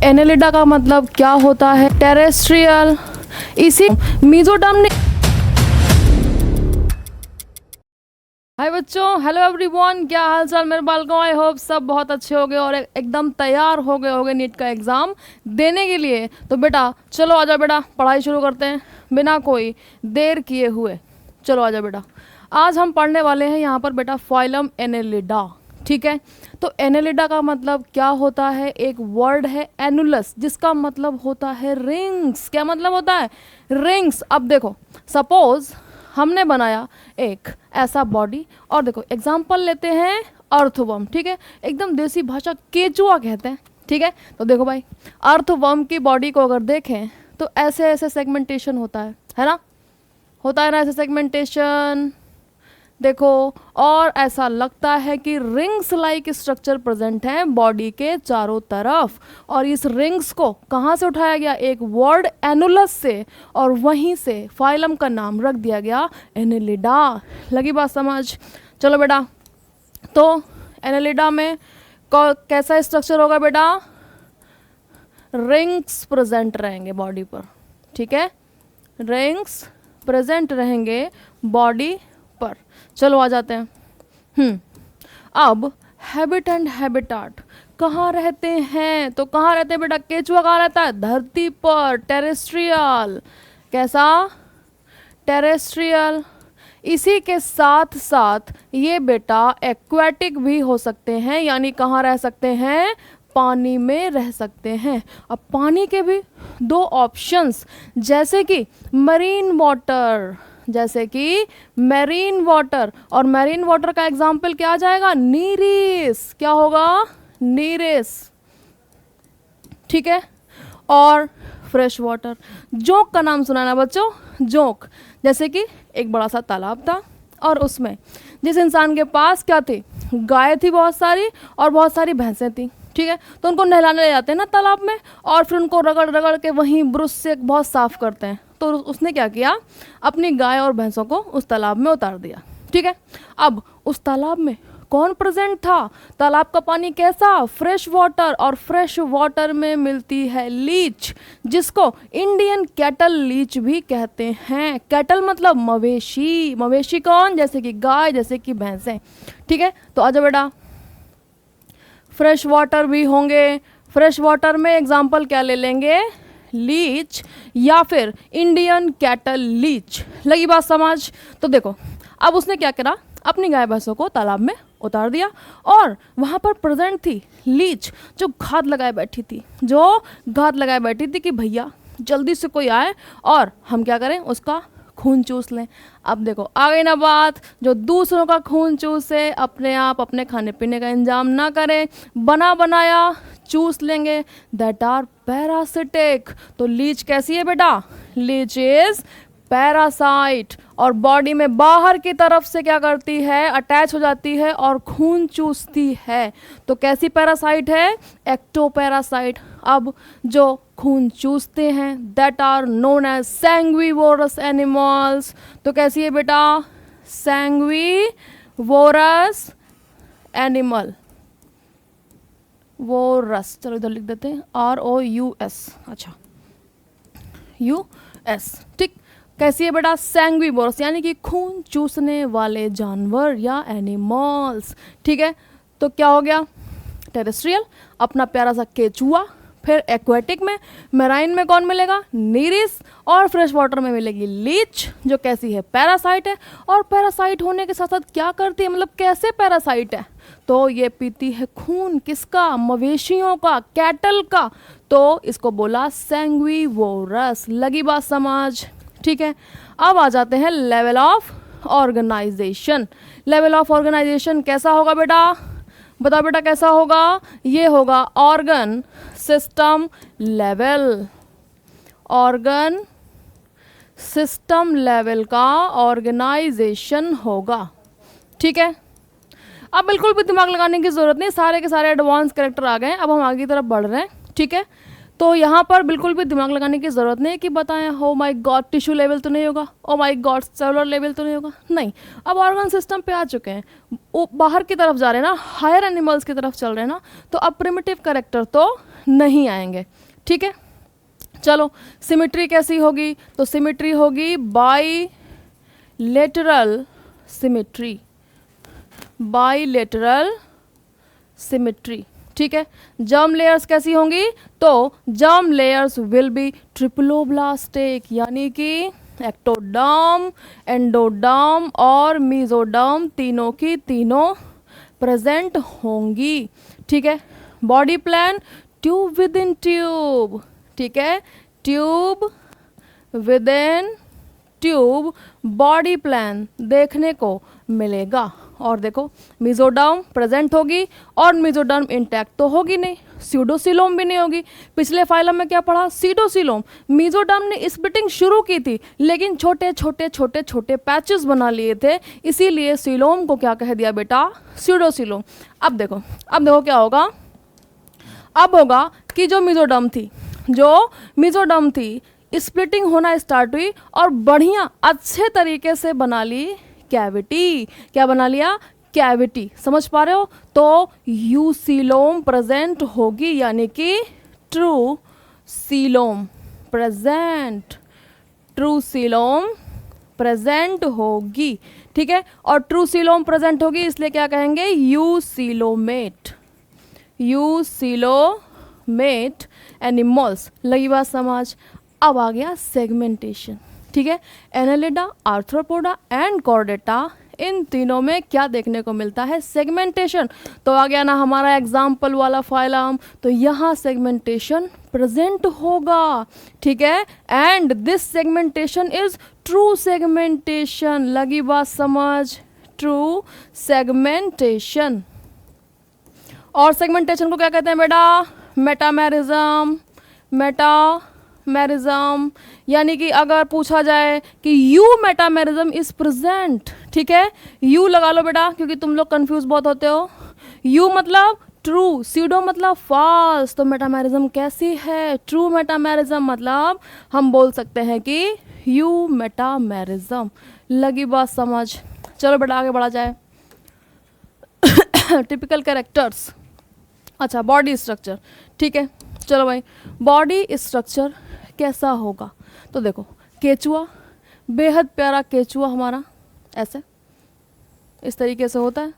Annelida का मतलब क्या होता है? टेरेस्ट्रियल। इसी मीजोडर्म ने। हाय बच्चों, हेलो एवरीवन, क्या हाल चाल मेरे बालकों? आई होप सब बहुत अच्छे हो गए और एकदम तैयार हो गए होगे नीट का एग्ज़ाम देने के लिए। तो बेटा चलो आजा बेटा, पढ़ाई शुरू करते हैं बिना कोई देर किए हुए। चलो आजा बेटा, आज हम पढ़ने वाले हैं यहाँ पर बेटा फाइलम एनेलिडा। ठीक है, तो एनेलिडा का मतलब क्या होता है? एक वर्ड है एनुलस, जिसका मतलब होता है रिंग्स। क्या मतलब होता है? रिंग्स। अब देखो, सपोज हमने बनाया एक ऐसा बॉडी, और देखो एग्जाम्पल लेते हैं अर्थवर्म। ठीक है, एकदम देसी भाषा केचुआ कहते हैं। ठीक है, तो देखो भाई, अर्थवर्म की बॉडी को अगर देखें तो ऐसे ऐसे सेगमेंटेशन होता है ना? होता है ना ऐसे सेगमेंटेशन? देखो, और ऐसा लगता है कि रिंग्स लाइक स्ट्रक्चर प्रेजेंट है बॉडी के चारों तरफ। और इस रिंग्स को कहाँ से उठाया गया? एक वर्ड एनुलस से, और वहीं से फाइलम का नाम रख दिया गया एनेलिडा। लगी बात समझ? चलो बेटा, तो एनेलिडा में कैसा स्ट्रक्चर होगा बेटा? रिंग्स प्रेजेंट रहेंगे बॉडी पर। ठीक है, रिंग्स प्रेजेंट रहेंगे बॉडी पर। चलो आ जाते हैं। अब हैबिट एंड हैबिटाट कहाँ रहते हैं? तो कहाँ रहते हैं बेटा? केचुआ कहाँ रहता है? धरती पर, टेरेस्ट्रियल। कैसा? टेरेस्ट्रियल। इसी के साथ साथ ये बेटा एक्वेटिक भी हो सकते हैं, यानी कहाँ रह सकते हैं? पानी में रह सकते हैं। अब पानी के भी दो ऑप्शंस, जैसे कि मरीन वाटर, जैसे कि मैरीन वाटर, और मैरीन वाटर का एग्जाम्पल क्या आ जाएगा? नीरिस। क्या होगा? नीरिस। ठीक है, और फ्रेश वाटर। जोंक का नाम सुना ना बच्चों? जोंक। जैसे कि एक बड़ा सा तालाब था, और उसमें जिस इंसान के पास क्या थी? गाय थी बहुत सारी, और बहुत सारी भैंसें थी। ठीक है, तो उनको नहलाने ले जाते हैं ना तालाब में, और फिर उनको रगड़ रगड़ के वहीं ब्रश से बहुत साफ करते हैं। तो उसने क्या किया? अपनी गाय और भैंसों को उस तालाब में उतार दिया। ठीक है, अब उस तालाब में कौन प्रेजेंट था? तालाब का पानी कैसा? फ्रेश वाटर, और फ्रेश वाटर में मिलती है लीच, जिसको इंडियन कैटल लीच भी कहते हैं। कैटल मतलब मवेशी। मवेशी कौन? जैसे कि गाय, जैसे कि भैंसें। ठीक है, तो आजा बेटा, फ्रेश वाटर भी होंगे। फ्रेश वाटर में एग्जाम्पल क्या ले लेंगे? लीच या फिर इंडियन कैटल लीच। लगी बात समझ? तो देखो, अब उसने क्या करा? अपनी गाय भैंसों को तालाब में उतार दिया, और वहाँ पर प्रेजेंट थी लीच, जो घात लगाए बैठी थी। जो घात लगाए बैठी थी कि भैया जल्दी से कोई आए और हम क्या करें? उसका खून चूस लें। अब देखो आ गई ना बात, जो दूसरों का खून चूसे अपने आप अपने खाने पीने का इंतजाम ना करें, बना बनाया चूस लेंगे, दैट आर पैरासिटिक। तो लीच कैसी है बेटा? लीच इज पैरासाइट, और बॉडी में बाहर की तरफ से क्या करती है? अटैच हो जाती है और खून चूसती है। तो कैसी पैरासाइट है? एक्टोपैरासाइट। अब जो खून चूसते हैं that are known as sanguivorous animals. तो कैसी है बेटा? सैंग्विवोरस एनिमल। वोरस, चलो इधर लिख देते हैं ROUS। अच्छा, US। ठीक, कैसी है बेटा? सैंग्विवोरस, यानी कि खून चूसने वाले जानवर या एनिमल्स। ठीक है, तो क्या हो गया? टेरेस्ट्रियल, अपना प्यारा सा केचुआ। फिर एक्वेटिक में, मेराइन में कौन मिलेगा? नीरिस, और फ्रेश वाटर में मिलेगी लीच, जो कैसी है? पैरासाइट है। और पैरासाइट होने के साथ साथ क्या करती है? मतलब कैसे पैरासाइट है? तो ये पीती है खून किसका? मवेशियों का, कैटल का। तो इसको बोला सैंग्विवोरस। लगी बात समझ? ठीक है, अब आ जाते हैं level of organization. Level of organization कैसा होगा बेटा? बताओ बेटा कैसा होगा? ये होगा organ system level. Organ system level का ऑर्गेनाइजेशन होगा। ठीक है, अब बिल्कुल भी दिमाग लगाने की जरूरत नहीं, सारे के सारे एडवांस कैरेक्टर आ गए। अब हम आगे की तरफ बढ़ रहे हैं। ठीक है, तो यहाँ पर बिल्कुल भी दिमाग लगाने की ज़रूरत नहीं है कि बताएं हो माय गॉड टिश्यू लेवल तो नहीं होगा, oh my God cellular level तो नहीं होगा। नहीं, अब ऑर्गन सिस्टम पे आ चुके हैं, वो बाहर की तरफ जा रहे हैं ना, हायर एनिमल्स की तरफ चल रहे हैं ना, तो अब प्रिमिटिव कैरेक्टर तो नहीं आएंगे। ठीक है, चलो सिमेट्री कैसी होगी, तो सिमेट्री होगी बाईलेटरल सिमेट्री, बाईलेटरल सिमेट्री। ठीक है, जर्म लेयर्स कैसी होंगी, तो germ layers will be triploblastic, यानी कि एक्टोडर्म, एंडोडर्म और मीजोडर्म तीनों की तीनों प्रेजेंट होंगी। ठीक है, body plan tube within tube. ठीक है, tube within tube body plan देखने को मिलेगा। और देखो मीजोडर्म प्रेजेंट होगी और मीजोडर्म इंटैक्ट तो होगी नहीं, स्यूडोसिलोम भी नहीं होगी। पिछले फाइलम में क्या पढ़ा, सीडोसिलोम। मीजोडर्म ने स्प्लिटिंग शुरू की थी लेकिन छोटे छोटे छोटे छोटे पैचेस बना लिए थे, इसीलिए सिलोम को क्या कह दिया बेटा, स्यूडोसिलोम। अब देखो क्या होगा, अब होगा कि जो मीजोडर्म थी स्प्लिटिंग होना स्टार्ट हुई और बढ़िया अच्छे तरीके से बना ली कैविटी। क्या बना लिया, कैविटी। समझ पा रहे हो, तो यूसिलोम प्रेजेंट होगी, यानी कि true coelom present, true coelom present होगी। ठीक है, और ट्रू सीलोम प्रेजेंट होगी इसलिए क्या कहेंगे, यूसिलोमेट, यूसिलोमेट एनिमल्स। लगी बात समझ। अब आ गया सेगमेंटेशन। ठीक है, एनालिडा, आर्थ्रोपोडा एंड कॉर्डेटा, इन तीनों में क्या देखने को मिलता है, सेगमेंटेशन। तो आ गया ना हमारा एग्जाम्पल वाला फाइलम, तो यहाँ सेगमेंटेशन प्रेजेंट होगा। ठीक है, and this segmentation is true segmentation. लगी बात समझ, ट्रू सेगमेंटेशन। और सेगमेंटेशन को क्या कहते हैं बेटा, मेटामेरिज्म, मेटामेरिज्म। यानी कि अगर पूछा जाए कि यू मेटामेरिज्म इज प्रेजेंट, ठीक है, यू लगा लो बेटा क्योंकि तुम लोग कंफ्यूज बहुत होते हो। यू मतलब ट्रू, सीडो मतलब फॉल्स, तो मेटामेरिज्म कैसी है, ट्रू मेटामेरिज्म मतलब हम बोल सकते हैं कि यू मेटामेरिज्म। लगी बात समझ। चलो बेटा आगे बढ़ा जाए। Typical characters. अच्छा, बॉडी स्ट्रक्चर। ठीक है, चलो भाई, बॉडी स्ट्रक्चर कैसा होगा, तो देखो केचुआ, बेहद प्यारा केचुआ हमारा ऐसे इस तरीके से होता है।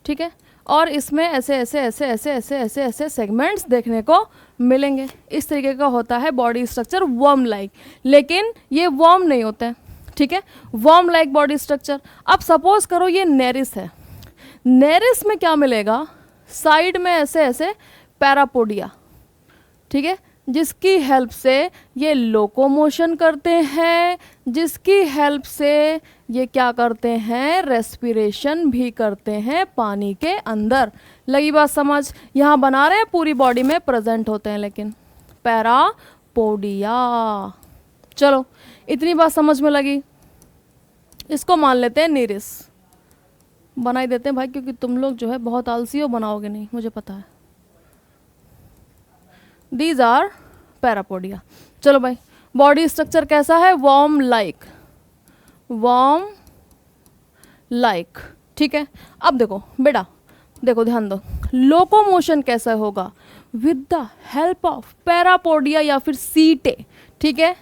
ठीक है, और इसमें ऐसे ऐसे ऐसे ऐसे ऐसे ऐसे ऐसे सेगमेंट्स देखने को मिलेंगे। इस तरीके का होता है बॉडी स्ट्रक्चर, वर्म लाइक। लेकिन ये वर्म नहीं होता है। ठीक है, वर्म लाइक बॉडी स्ट्रक्चर। अब सपोज करो ये नेरिस है, नेरिस में क्या मिलेगा, साइड में ऐसे ऐसे पैरापोडिया। ठीक है, जिसकी हेल्प से ये लोकोमोशन करते हैं, जिसकी हेल्प से ये क्या करते हैं, रेस्पिरेशन भी करते हैं पानी के अंदर। लगी बात समझ। यहाँ बना रहे हैं पूरी बॉडी में प्रेजेंट होते हैं, लेकिन पैरापोडिया। चलो इतनी बात समझ में लगी, इसको मान लेते हैं नीरिस। बना ही देते हैं भाई, क्योंकि तुम लोग जो है बहुत आलसी हो, बनाओगे नहीं, मुझे पता है। These are parapodia. चलो भाई, बॉडी स्ट्रक्चर कैसा है, वर्म लाइक, वर्म लाइक। ठीक है, अब देखो बेटा, देखो ध्यान दो, लोकोमोशन कैसा होगा, with the help of parapodia या फिर सीटे। ठीक है,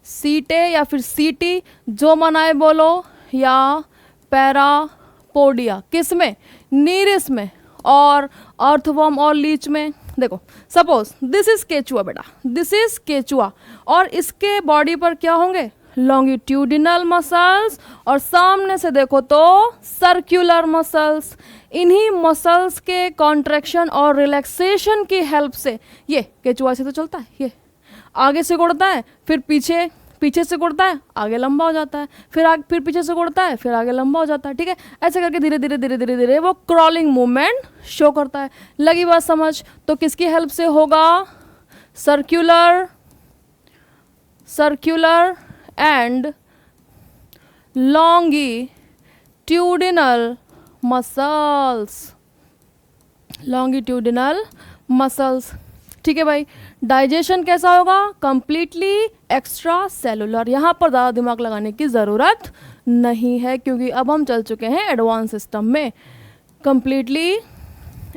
सीटे या फिर सीटी, जो मनाए बोलो, या पैरापोडिया। किस में, नीरिस में, और अर्थवर्म और लीच में। देखो सपोज दिस इज केचुआ बेटा, दिस इज केचुआ, और इसके बॉडी पर क्या होंगे, लॉन्गिट्यूडिनल मसल्स, और सामने से देखो तो सर्कुलर मसल्स। इन्हीं मसल्स के कॉन्ट्रैक्शन और रिलैक्सेशन की हेल्प से ये केचुआ से तो चलता है, ये आगे से गुड़ता है, फिर पीछे, पीछे से गुड़ता है, आगे लंबा हो जाता है, फिर पीछे से गुड़ता है, फिर आगे लंबा हो जाता है। ठीक है, ऐसे करके धीरे धीरे धीरे धीरे धीरे वो क्रॉलिंग मूवमेंट शो करता है। लगी बात समझ। तो किसकी हेल्प से होगा, circular, circular and longitudinal muscles, longitudinal muscles. ठीक है भाई, डाइजेशन कैसा होगा, कंप्लीटली एक्स्ट्रा सेलुलर। यहाँ पर ज़्यादा दिमाग लगाने की ज़रूरत नहीं है क्योंकि अब हम चल चुके हैं एडवांस सिस्टम में। Completely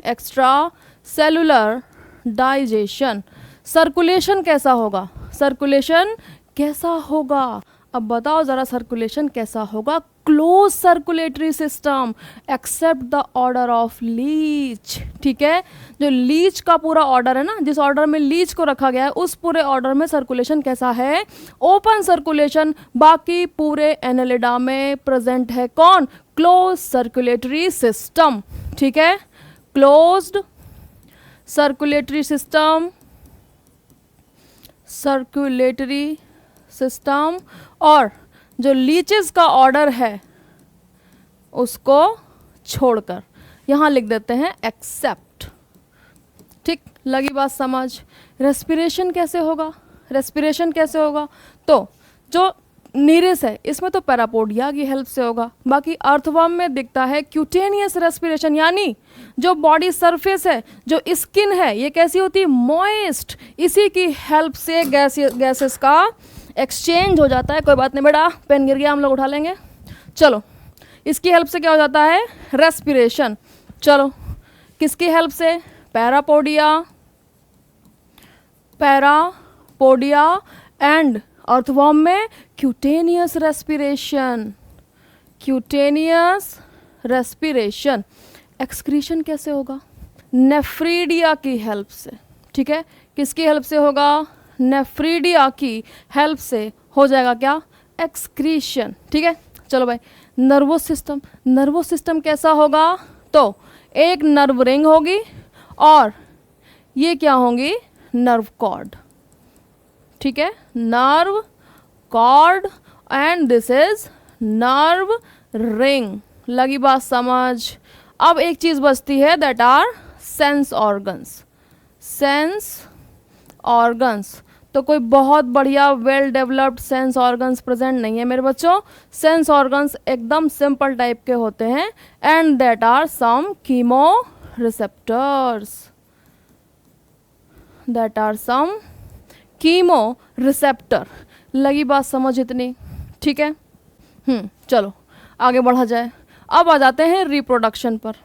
extra cellular digestion. Circulation कैसा होगा, सर्कुलेशन कैसा होगा, अब बताओ ज़रा सर्कुलेशन कैसा होगा। Close circulatory system except the order of leech. ठीक है, जो लीच का पूरा ऑर्डर है ना, जिस ऑर्डर में लीच को रखा गया है उस पूरे ऑर्डर में सर्कुलेशन कैसा है, ओपन सर्कुलेशन। बाकी पूरे एनेलिडा में प्रेजेंट है कौन, क्लोज सर्कुलेटरी सिस्टम। ठीक है, closed circulatory system, circulatory system. और जो लीचेस का ऑर्डर है उसको छोड़कर यहाँ लिख देते हैं एक्सेप्ट। ठीक, लगी बात समझ। रेस्पिरेशन कैसे होगा, रेस्पिरेशन कैसे होगा, तो जो नीरस है इसमें तो पैरापोडिया की हेल्प से होगा। बाकी अर्थवर्म में दिखता है क्यूटेनियस रेस्पिरेशन, यानी जो बॉडी सरफेस है, जो स्किन है, ये कैसी होती है, मॉइस्ट। इसी की हेल्प से गैसेस का एक्सचेंज हो जाता है। कोई बात नहीं बेटा, पेन गिर गया, हम लोग उठा लेंगे। चलो, इसकी हेल्प से क्या हो जाता है, रेस्पिरेशन। चलो, किसकी हेल्प से, पैरापोडिया, पैरापोडिया एंड अर्थवर्म में cutaneous respiration, cutaneous respiration. Excretion कैसे होगा, नेफ्रीडिया की हेल्प से। ठीक है, किसकी हेल्प से होगा, नेफ्रीडिया की हेल्प से हो जाएगा क्या, एक्सक्रीशन। ठीक है, चलो भाई, नर्वस सिस्टम, नर्वस सिस्टम कैसा होगा, तो एक नर्व रिंग होगी और ये क्या होंगी, नर्व कॉर्ड। ठीक है, nerve cord and this is nerve ring. लगी बात समझ। अब एक चीज बचती है, that are sense organs, sense organs. तो कोई बहुत बढ़िया well developed sense organs present नहीं है मेरे बच्चों। सेंस ऑर्गन्स एकदम सिंपल टाइप के होते हैं and that are some chemoreceptors, that are some chemoreceptor. लगी बात समझ इतनी, ठीक है। चलो आगे बढ़ा जाए। अब आ जाते हैं रिप्रोडक्शन पर।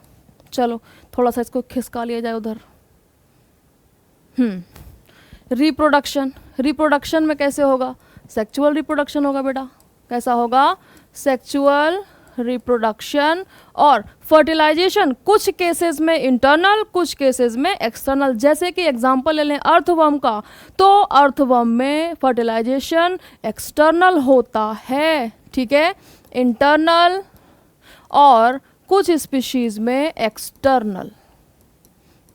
चलो थोड़ा सा इसको खिसका लिया जाए उधर। रिप्रोडक्शन, रिप्रोडक्शन में कैसे होगा, सेक्सुअल रिप्रोडक्शन होगा बेटा। कैसा होगा, सेक्सुअल रिप्रोडक्शन। और फर्टिलाइजेशन कुछ केसेस में इंटरनल, कुछ केसेस में एक्सटर्नल। जैसे कि एग्जांपल ले लें अर्थवर्म का, तो अर्थवर्म में फर्टिलाइजेशन एक्सटर्नल होता है, ठीक है, इंटरनल, और कुछ स्पीशीज में एक्सटर्नल।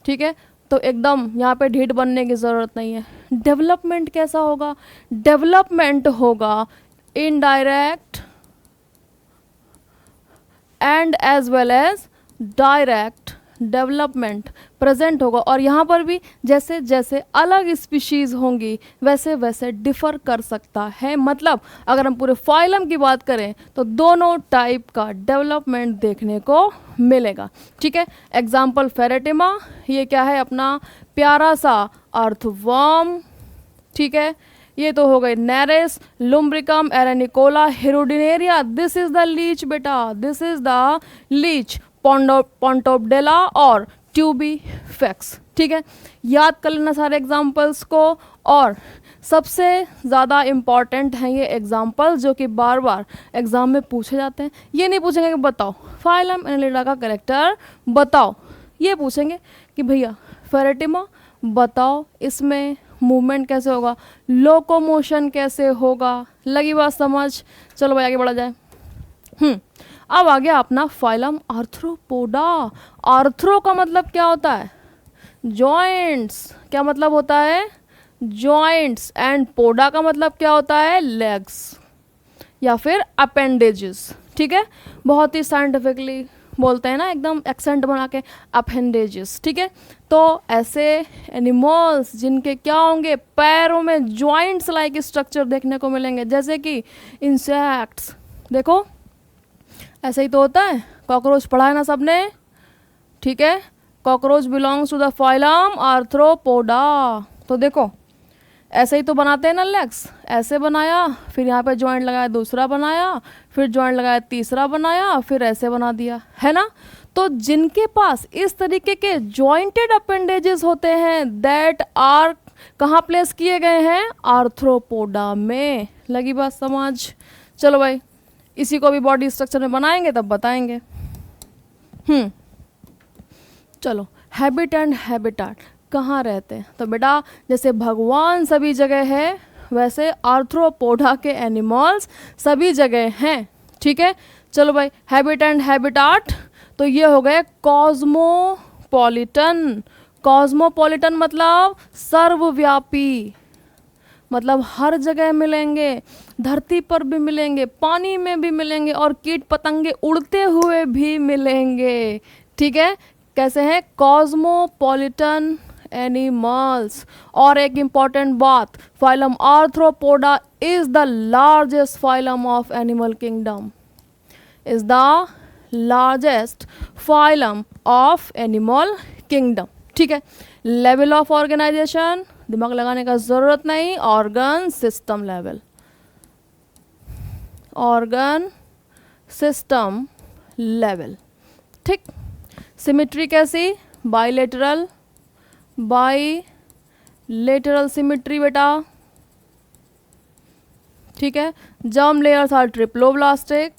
ठीक है, तो एकदम यहाँ पे ढीठ बनने की ज़रूरत नहीं है। डेवलपमेंट कैसा होगा, डेवलपमेंट होगा indirect and as well as direct development present होगा। और यहाँ पर भी जैसे जैसे अलग स्पीशीज़ होंगी वैसे वैसे डिफ़र कर सकता है। मतलब अगर हम पूरे फाइलम की बात करें तो दोनों टाइप का डेवलपमेंट देखने को मिलेगा, ठीक है। एग्जाम्पल फेरेटिमा, ये क्या है, अपना प्यारा सा अर्थवर्म, ठीक है। ये तो हो गई Nereis, Lumbricus, Arenicola, Hirudinaria. This is the leech बेटा, this is the leech, Pontobdella और ट्यूबीफेक्स, ठीक है। याद कर लेना सारे एग्जाम्पल्स को। और सबसे ज़्यादा इम्पॉर्टेंट हैं ये एग्जाम्पल जो कि बार बार एग्जाम में पूछे जाते हैं। ये नहीं पूछेंगे कि बताओ फाइलम एनेलिडा का कैरेक्टर बताओ, ये पूछेंगे कि भैया फेरेटिमा बताओ इसमें मूवमेंट कैसे होगा, लोकोमोशन कैसे होगा। लगी बात समझ। चलो भाई आगे बढ़ा जाए। अब आ गया अपना फाइलम आर्थ्रोपोडा। आर्थ्रो का मतलब क्या होता है, जॉइंट्स। क्या मतलब होता है, जॉइंट्स। एंड पोडा का मतलब क्या होता है, लेग्स या फिर अपेंडेजेस, ठीक है। बहुत ही साइंटिफिकली बोलते हैं ना, एकदम एक्सेंट बना के, अपेंडेजेस, ठीक है। तो ऐसे एनिमल्स जिनके क्या होंगे, पैरों में जॉइंट्स लाइक स्ट्रक्चर देखने को मिलेंगे, जैसे कि इंसेक्ट्स। देखो ऐसे ही तो होता है। कॉकरोच पढ़ा है ना सबने, ठीक है। Cockroach belongs to the phylum arthropoda. तो देखो ऐसे ही तो बनाते हैं ना लेग्स, ऐसे बनाया, फिर यहाँ पे जॉइंट लगाया, दूसरा बनाया, फिर जॉइंट लगाया, तीसरा बनाया, फिर ऐसे बना दिया, है ना। तो जिनके पास इस तरीके के जॉइंटेड अपेंडेजेस होते हैं दैट आर कहाँ प्लेस किए गए हैं, आर्थ्रोपोडा में। लगी बात समझ? चलो भाई, इसी को भी बॉडी स्ट्रक्चर में बनाएंगे तब बताएंगे। चलो, हैबिट एंड हैबिटाट कहाँ रहते हैं? तो बेटा जैसे भगवान सभी जगह है वैसे आर्थ्रोपोडा के एनिमल्स सभी जगह हैं। ठीक है, चलो भाई, हैबिट एंड हैबिटाट तो ये हो गए कॉस्मोपॉलिटन। कॉस्मोपॉलिटन मतलब सर्वव्यापी, मतलब हर जगह मिलेंगे, धरती पर भी मिलेंगे, पानी में भी मिलेंगे और कीट पतंगे उड़ते हुए भी मिलेंगे। ठीक है, कैसे हैं? Cosmopolitan animals. और एक इम्पॉर्टेंट बात, phylum arthropoda is the largest phylum of animal kingdom, is the largest phylum of animal kingdom. ठीक है, लेवल ऑफ ऑर्गेनाइजेशन दिमाग लगाने का जरूरत नहीं, organ system level, organ system level. ठीक, सिमेट्री कैसी? बाइलेटरल, बाइलेटरल सिमेट्री बेटा। ठीक है, germ layers are triploblastic,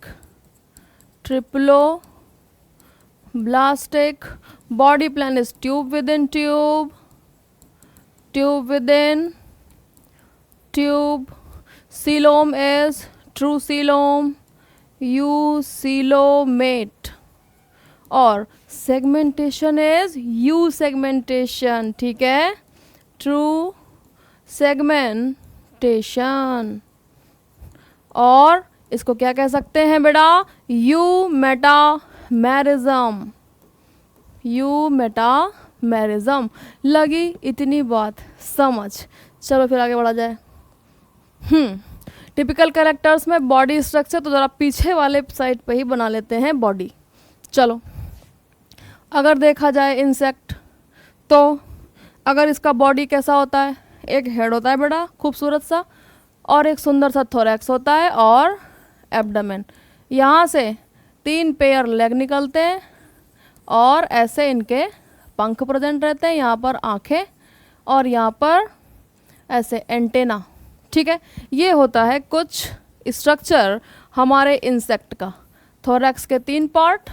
triploblastic, body plan is tube within tube, tube within tube, coelom is true coelom, eucoelomate, और segmentation is eusegmentation। ठीक है, true segmentation, और इसको क्या कह सकते हैं बेटा? eumetameriism, eumetameriism। लगी इतनी बात समझ? चलो फिर आगे बढ़ा जाए। टिपिकल कैरेक्टर्स में बॉडी स्ट्रक्चर तो ज़रा पीछे वाले साइड पे ही बना लेते हैं बॉडी। चलो, अगर देखा जाए इंसेक्ट तो अगर इसका बॉडी कैसा होता है, एक हेड होता है बेटा खूबसूरत सा, और एक सुंदर सा थोरैक्स होता है और एब्डोमेन। यहाँ से 3 पेयर लेग निकलते हैं और ऐसे इनके पंख प्रेजेंट रहते हैं, यहाँ पर आँखें और यहाँ पर ऐसे एंटेना। ठीक है, ये होता है कुछ स्ट्रक्चर हमारे इंसेक्ट का। थोरैक्स के 3 पार्ट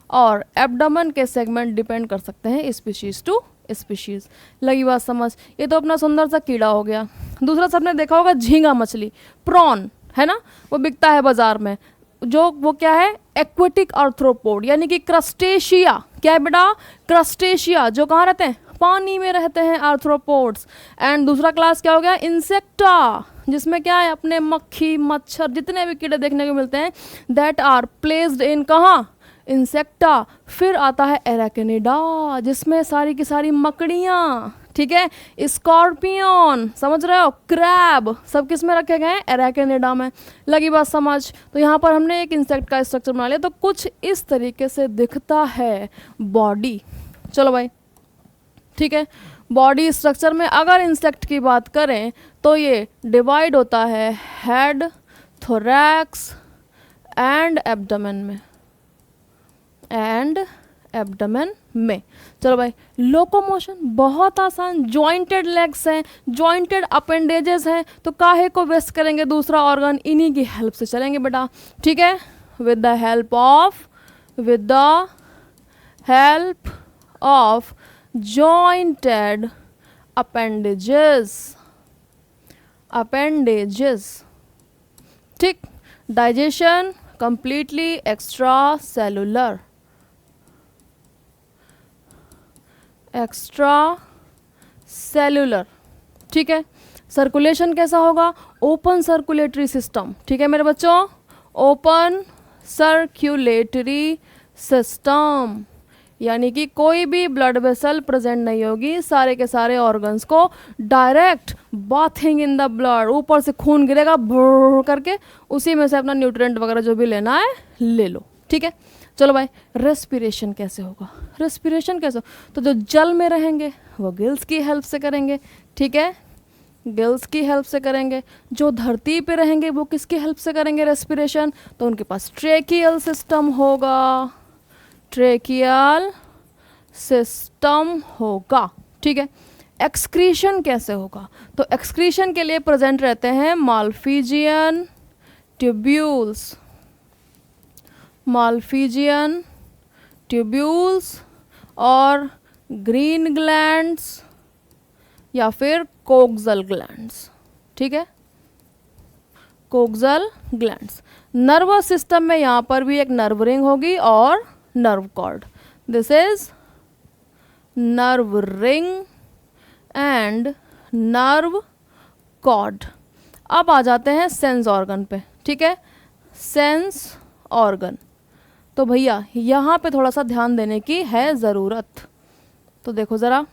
और एब्डोमेन के सेगमेंट डिपेंड कर सकते हैं स्पीशीज़ टू स्पीशीज़। लगी बात समझ? ये तो अपना सुंदर सा कीड़ा हो गया। दूसरा सबने देखा होगा झींगा मछली, प्रॉन, है ना, वो बिकता है बाजार में, जो वो क्या है? एक्वेटिक आर्थ्रोपोड, यानी कि क्रस्टेशिया। क्या है बेटा? क्रस्टेशिया, जो कहाँ रहते हैं? पानी में रहते हैं, आर्थ्रोपोड्स। एंड दूसरा क्लास क्या हो गया? इंसेक्टा, जिसमें क्या है? अपने मक्खी, मच्छर, जितने भी कीड़े देखने को मिलते हैं दैट आर प्लेस्ड इन कहाँ? इंसेक्टा। फिर आता है एराकिनिडा, जिसमें सारी की सारी मकड़ियाँ। ठीक है, स्कॉर्पियन, समझ रहे हो, क्रैब, सब किस में रखे गए हैं? एराकिनिडा में। लगी बात समझ? तो यहाँ पर हमने एक इंसेक्ट का स्ट्रक्चर बना लिया। तो कुछ इस तरीके से दिखता है बॉडी। चलो भाई, ठीक है, बॉडी स्ट्रक्चर में अगर इंसेक्ट की बात करें तो ये डिवाइड होता है हेड, थोरैक्स एंड एब्डोमेन में, एंड एब्डोमेन में। चलो भाई, लोकोमोशन बहुत आसान, जॉइंटेड लेग्स हैं, जॉइंटेड अपेंडेजेस हैं, तो काहे को वेस्ट करेंगे दूसरा ऑर्गन, इन्हीं की हेल्प से चलेंगे बेटा। ठीक है, with the help of jointed appendages। ठीक, डाइजेशन completely extracellular, ठीक है। सर्कुलेशन कैसा होगा? Open circulatory system. ठीक है मेरे बच्चों, ओपन सर्कुलेटरी सिस्टम, यानी कि कोई भी ब्लड वेसल प्रेजेंट नहीं होगी, सारे के सारे ऑर्गन्स को direct bathing in the blood, ऊपर से खून गिरेगा भर करके, उसी में से अपना न्यूट्रिएंट वगैरह जो भी लेना है ले लो। ठीक है, चलो भाई, रेस्पिरेशन कैसे होगा? रेस्पिरेशन कैसे? तो जो जल में रहेंगे वो गिल्स की हेल्प से करेंगे। ठीक है, गिल्स की हेल्प से करेंगे। जो धरती पे रहेंगे वो किसकी हेल्प से करेंगे रेस्पिरेशन? तो उनके पास ट्रेकियल सिस्टम होगा, ट्रेकियल सिस्टम होगा, ठीक है। एक्सक्रीशन कैसे होगा? तो एक्सक्रीशन के लिए प्रेजेंट रहते हैं मालफिजियन ट्यूब्यूल्स, मालफिजियन ट्यूब्यूल्स और ग्रीन ग्लैंड्स या फिर कोक्सल ग्लैंड्स, ठीक है, कोक्सल ग्लैंड्स। नर्वस सिस्टम में यहाँ पर भी एक नर्व रिंग होगी और nerve cord. This is nerve ring and nerve cord. अब आ जाते हैं सेंस ऑर्गन पे, ठीक है, सेंस ऑर्गन। तो भैया यहाँ पे थोड़ा सा ध्यान देने की है ज़रूरत। तो देखो ज़रा,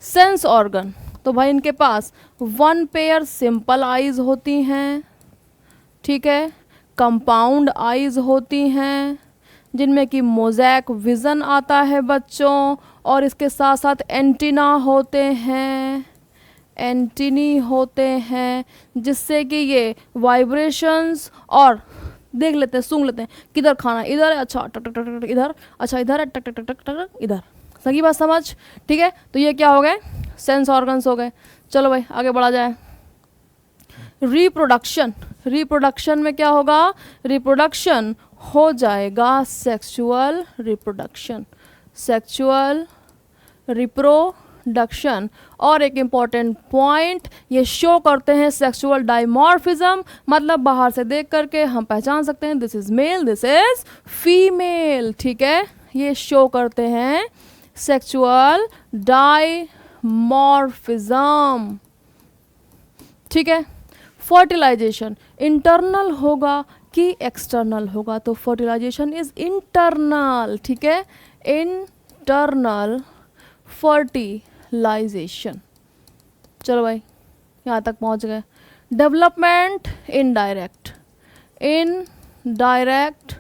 सेंस ऑर्गन, तो भाई इनके पास 1 पेयर सिंपल आईज होती हैं, ठीक है, कंपाउंड आईज होती हैं जिनमें कि मोज़ैक विज़न आता है बच्चों, और इसके साथ साथ एंटीना होते हैं, एंटीनी होते हैं, जिससे कि ये वाइब्रेशंस और देख लेते हैं, सूंघ लेते हैं, किधर खाना, इधर है, अच्छा टक टक टक टक इधर, अच्छा इधर है, टक टक टक टक टक इधर। सही बात समझ, ठीक है। तो ये क्या हो गए? सेंस ऑर्गन्स हो गए। चलो भाई आगे बढ़ा जाए। रिप्रोडक्शन, रिप्रोडक्शन में क्या होगा? रिप्रोडक्शन हो जाएगा सेक्सुअल रिप्रोडक्शन, सेक्सुअल रिप्रोडक्शन। और एक इम्पॉर्टेंट पॉइंट, ये शो करते हैं सेक्सुअल डाइमॉर्फिज्म, मतलब बाहर से देख करके हम पहचान सकते हैं this is male, this is female, ठीक है। ये शो करते हैं सेक्सुअल डाइमॉर्फिज्म, ठीक है। फर्टिलाइजेशन इंटरनल होगा कि एक्सटर्नल होगा? तो फर्टिलाइजेशन इज इंटरनल, ठीक है, इंटरनल फर्टिलाइजेशन। चलो भाई यहाँ तक पहुँच गए। डेवलपमेंट इनडायरेक्ट, इनडायरेक्ट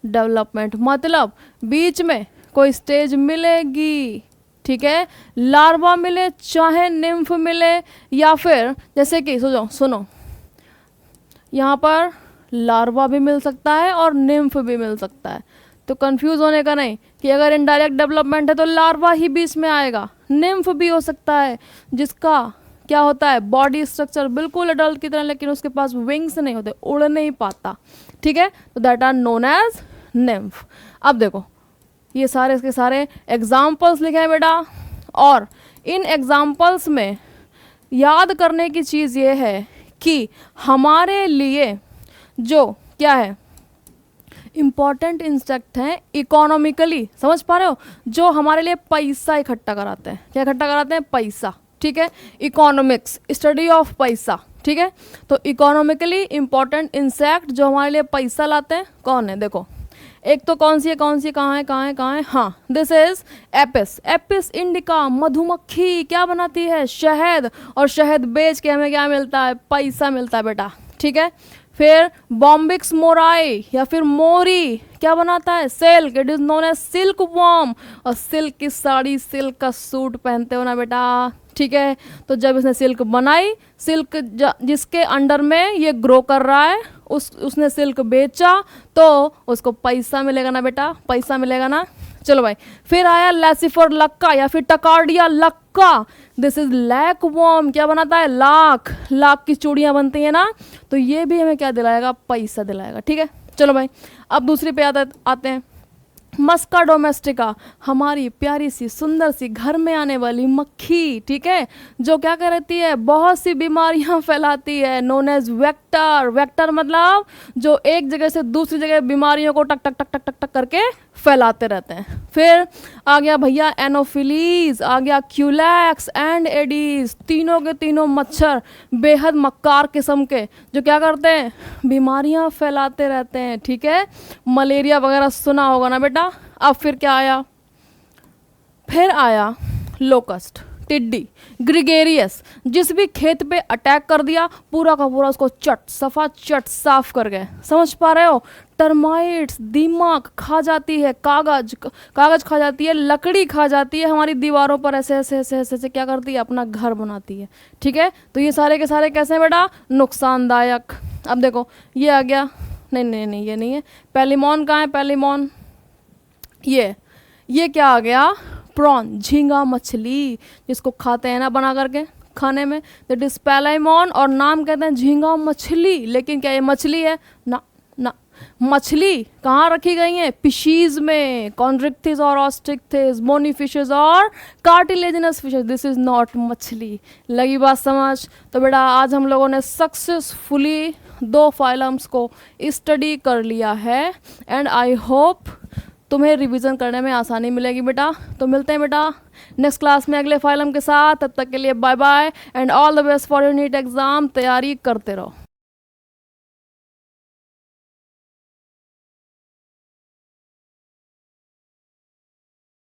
डेवलपमेंट मतलब बीच में कोई स्टेज मिलेगी, ठीक है, लार्वा मिले चाहे निम्फ मिले, या फिर जैसे कि सुनो यहाँ पर लार्वा भी मिल सकता है और निम्फ भी मिल सकता है। तो कंफ्यूज होने का नहीं कि अगर इनडायरेक्ट डेवलपमेंट है तो लार्वा ही बीच में आएगा, निम्फ भी हो सकता है जिसका क्या होता है बॉडी स्ट्रक्चर बिल्कुल अडल्ट की तरह, लेकिन उसके पास विंग्स नहीं होते, उड़ नहीं पाता, ठीक है। तो that are known as nymph. अब देखो ये सारे इसके सारे एग्जाम्पल्स लिखे हैं बेटा, और इन एग्जाम्पल्स में याद करने की चीज़ ये है कि हमारे लिए जो क्या है इम्पॉर्टेंट इंसेक्ट हैं इकोनॉमिकली, समझ पा रहे हो, जो हमारे लिए पैसा इकट्ठा कराते हैं। क्या इकट्ठा कराते हैं? पैसा, ठीक है। इकोनॉमिक्स, स्टडी ऑफ पैसा, ठीक है। तो इकोनॉमिकली इम्पॉर्टेंट इंसेक्ट जो हमारे लिए पैसा लाते हैं कौन है? देखो एक तो कौन सी है, कौन सी, कहाँ है, कहाँ है, कहाँ है, हाँ this is Apis, Apis indica. मधुमक्खी क्या बनाती है? शहद, और शहद बेच के हमें क्या मिलता है? पैसा मिलता है बेटा, ठीक है। फिर बॉम्बिक्स मोराई या फिर मोरी क्या बनाता है? Silk, it is known as silkworm. और सिल्क की साड़ी, सिल्क का सूट पहनते हो ना बेटा, ठीक है। तो जब इसने सिल्क बनाई, सिल्क जिसके अंडर में ये ग्रो कर रहा है उसने सिल्क बेचा तो उसको पैसा मिलेगा ना बेटा, पैसा मिलेगा ना। चलो भाई फिर आया लैसिफर लक्का या फिर टकार्डिया लक्का, दिस इज लैक वॉर्म। क्या बनाता है? लाख, लाख की चूड़ियाँ बनती हैं ना, तो ये भी हमें क्या दिलाएगा? पैसा दिलाएगा, ठीक है। चलो भाई अब दूसरी पे आते हैं। मस्का डोमेस्टिका, हमारी प्यारी सी सुंदर सी घर में आने वाली मक्खी, ठीक है, जो क्या करती है? बहुत सी बीमारियां फैलाती है, नोन एज वेक्टर। वेक्टर मतलब जो एक जगह से दूसरी जगह बीमारियों को टक टक टक टक टक टक करके फैलाते रहते हैं। फिर आ गया भैया एनोफिलीज, आ गया क्यूलैक्स एंड एडीज, तीनों के तीनों मच्छर बेहद मक्कार किस्म के जो क्या करते हैं? बीमारियां फैलाते रहते हैं, ठीक है। मलेरिया वगैरह सुना होगा ना बेटा। अब फिर क्या आया? फिर आया लोकस्ट, टिड्डी, ग्रिगेरियस, जिस भी खेत पे अटैक कर दिया पूरा का पूरा उसको चट सफा चट साफ कर गए, समझ पा रहे हो। टर्माइट्स, दीमक खा जाती है, कागज खा जाती है, लकड़ी खा जाती है, हमारी दीवारों पर ऐसे ऐसे ऐसे ऐसे ऐसे क्या करती है? अपना घर बनाती है, ठीक है। तो ये सारे के सारे कैसे हैं बेटा? नुकसानदायक। अब देखो ये आ गया, नहीं नहीं नहीं ये नहीं है। पेलिमॉन कहाँ है? पेलिमॉन ये क्या आ गया, प्रॉन, झींगा मछली, जिसको खाते हैं ना बना करके खाने में, दैट इज पैलाइमोन, और नाम कहते हैं झींगा मछली। लेकिन क्या ये मछली है? ना ना। मछली कहाँ रखी गई है? फिशीज में, कॉन्ड्रिक्थिस और ऑस्ट्रिक्थिस, बोनी फिशेज और cartilaginous fishes. This is not मछली। लगी बात समझ? तो बेटा आज हम लोगों ने सक्सेसफुली 2 फाइलम्स को स्टडी कर लिया है, एंड आई होप तुम्हें रिवीजन करने में आसानी मिलेगी बेटा। तो मिलते हैं बेटा नेक्स्ट क्लास में अगले फाइलम के साथ। तब तक के लिए bye bye and all the best for your NEET exam. तैयारी करते रहो।